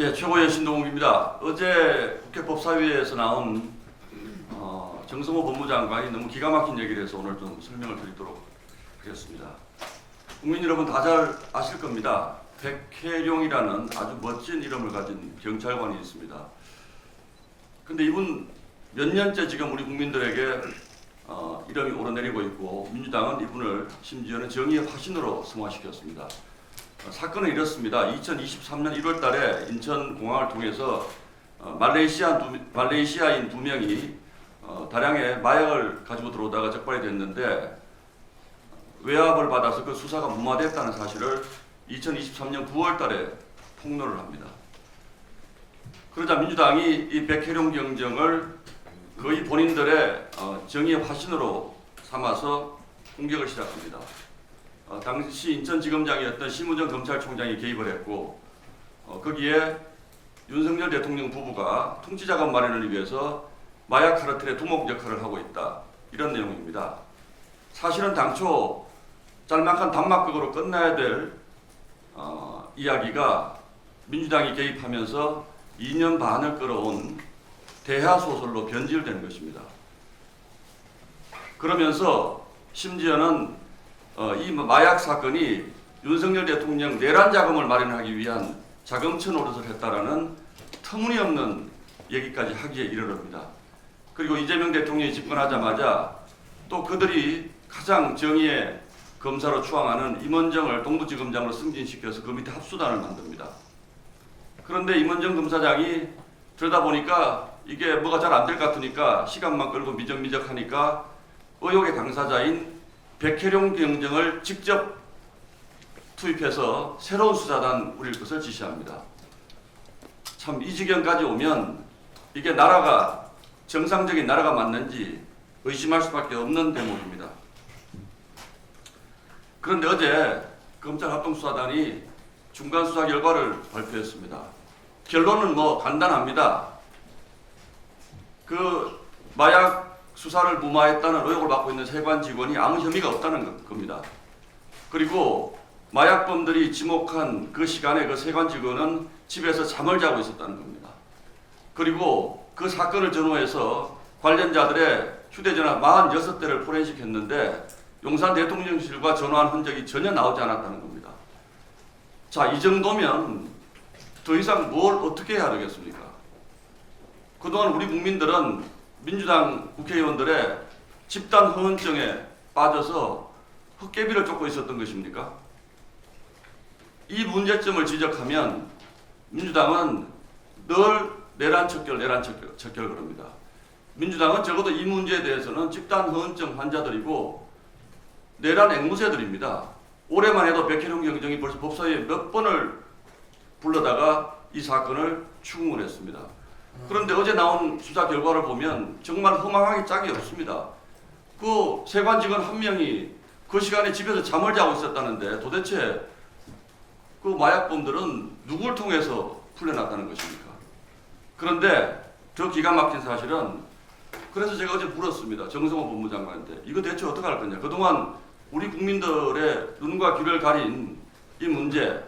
예, 최고의 신동욱입니다. 어제 국회 법사위에서 나온 정성호 법무장관이 너무 기가 막힌 얘기를 해서 오늘 좀 설명을 드리도록 하겠습니다. 국민 여러분 다 잘 아실 겁니다. 백혜룡이라는 아주 멋진 이름을 가진 경찰관이 있습니다. 근데 이분 몇 년째 지금 우리 국민들에게 이름이 오르내리고 있고 민주당은 이분을 심지어는 정의의 화신으로 승화시켰습니다. 사건은 이렇습니다. 2023년 1월 달에 인천공항을 통해서 말레이시아인 두 명이 다량의 마약을 가지고 들어오다가 적발이 됐는데 외압을 받아서 그 수사가 무마됐다는 사실을 2023년 9월 달에 폭로를 합니다. 그러자 민주당이 이 백혜룡 경정을 거의 본인들의 정의의 화신으로 삼아서 공격을 시작합니다. 당시 인천지검장이었던 심우정 검찰총장이 개입을 했고 거기에 윤석열 대통령 부부가 통치자금 마련을 위해서 마약 카르텔의 두목 역할을 하고 있다. 이런 내용입니다. 사실은 당초 짤막한 단막극으로 끝나야 될 이야기가 민주당이 개입하면서 2년 반을 끌어온 대하소설로 변질된 것입니다. 그러면서 심지어는 이 마약 사건이 윤석열 대통령 내란 자금을 마련하기 위한 자금처 노릇을 했다라는 터무니없는 얘기까지 하기에 이르릅니다. 그리고 이재명 대통령이 집권하자마자 또 그들이 가장 정의의 검사로 추앙하는 임원정을 동부지검장으로 승진시켜서 그 밑에 합수단을 만듭니다. 그런데 임원정 검사장이 들여다보니까 이게 뭐가 잘 안 될 것 같으니까 시간만 끌고 미적미적하니까 의혹의 당사자인 백혜룡 경정을 직접 투입해서 새로운 수사단 꾸릴 것을 지시합니다. 참 이 지경까지 오면 이게 나라가 정상적인 나라가 맞는지 의심할 수밖에 없는 대목입니다. 그런데 어제 검찰합동수사단이 중간 수사 결과를 발표했습니다. 결론은 뭐 간단합니다. 그 마약 수사를 무마했다는 의혹을 받고 있는 세관 직원이 아무 혐의가 없다는 겁니다. 그리고 마약범들이 지목한 그 시간에 그 세관 직원은 집에서 잠을 자고 있었다는 겁니다. 그리고 그 사건을 전후해서 관련자들의 휴대전화 46대를 포렌식했는데 용산 대통령실과 전화한 흔적이 전혀 나오지 않았다는 겁니다. 자, 이 정도면 더 이상 뭘 어떻게 해야 되겠습니까? 그동안 우리 국민들은 민주당 국회의원들의 집단 허언증에 빠져서 헛개비를 쫓고 있었던 것입니까? 이 문제점을 지적하면 민주당은 늘 내란 척결 그럽니다. 민주당은 적어도 이 문제에 대해서는 집단 허언증 환자들이고 내란 앵무새들입니다. 올해만 해도 백혜룡 경정이 벌써 법사위에 몇 번을 불러다가 이 사건을 추궁을 했습니다. 그런데 어제 나온 수사 결과를 보면 정말 허망하기 짝이 없습니다. 그 세관 직원 한 명이 그 시간에 집에서 잠을 자고 있었다는데 도대체 그 마약범들은 누굴 통해서 풀려났다는 것입니까? 그런데 더 기가 막힌 사실은 그래서 제가 어제 물었습니다. 정성호 법무장관한테 이거 대체 어떻게 할 거냐. 그동안 우리 국민들의 눈과 귀를 가린 이 문제.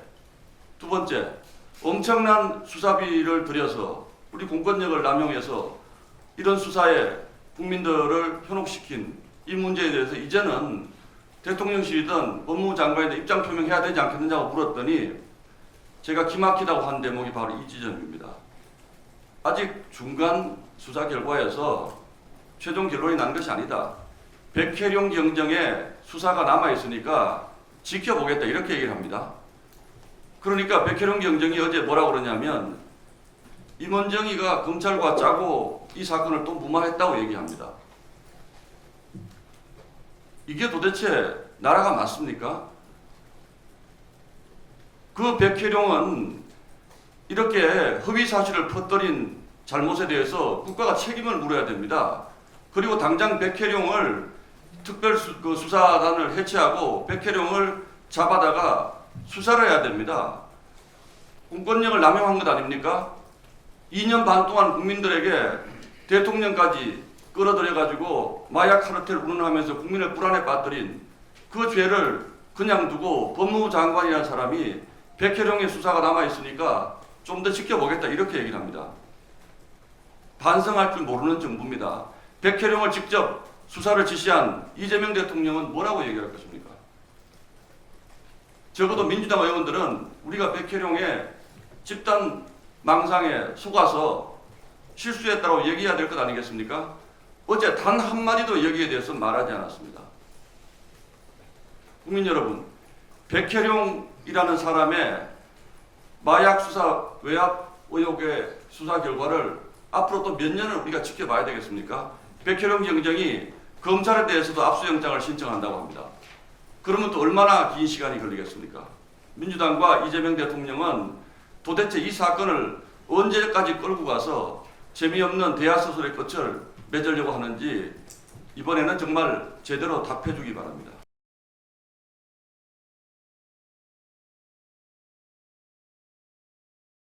두 번째, 엄청난 수사비를 들여서 우리 공권력을 남용해서 이런 수사에 국민들을 현혹시킨 이 문제에 대해서 이제는 대통령실이든 법무장관이든 입장 표명해야 되지 않겠느냐고 물었더니 제가 기막히다고 한 대목이 바로 이 지점입니다. 아직 중간 수사 결과에서 최종 결론이 난 것이 아니다. 백혜룡 경정에 수사가 남아있으니까 지켜보겠다 이렇게 얘기를 합니다. 그러니까 백혜룡 경정이 어제 뭐라고 그러냐면 임원정이가 검찰과 짜고 이 사건을 또 무마했다고 얘기합니다. 이게 도대체 나라가 맞습니까? 그 백혜룡은 이렇게 허위 사실을 퍼뜨린 잘못에 대해서 국가가 책임을 물어야 됩니다. 그리고 당장 백혜룡을 특별 수사단을 해체하고 백혜룡을 잡아다가 수사를 해야 됩니다. 공권력을 남용한 것 아닙니까? 2년 반 동안 국민들에게 대통령까지 끌어들여가지고 마약 카르텔 운운하면서 국민을 불안에 빠뜨린 그 죄를 그냥 두고 법무부 장관이라는 사람이 백혜룡의 수사가 남아있으니까 좀 더 지켜보겠다 이렇게 얘기를 합니다. 반성할 줄 모르는 정부입니다. 백혜령을 직접 수사를 지시한 이재명 대통령은 뭐라고 얘기할 것입니까? 적어도 민주당 의원들은 우리가 백혜령의 집단 망상에 속아서 실수했다고 얘기해야 될 것 아니겠습니까? 어제 단 한마디도 여기에 대해서 말하지 않았습니다. 국민 여러분, 백혜령이라는 사람의 마약 수사 외압 의혹의 수사 결과를 앞으로 또 몇 년을 우리가 지켜봐야 되겠습니까? 백혜령 경정이 검찰에 대해서도 압수영장을 신청한다고 합니다. 그러면 또 얼마나 긴 시간이 걸리겠습니까? 민주당과 이재명 대통령은 도대체 이 사건을 언제까지 끌고 가서 재미없는 대하소설의 끝을 맺으려고 하는지 이번에는 정말 제대로 답해주기 바랍니다.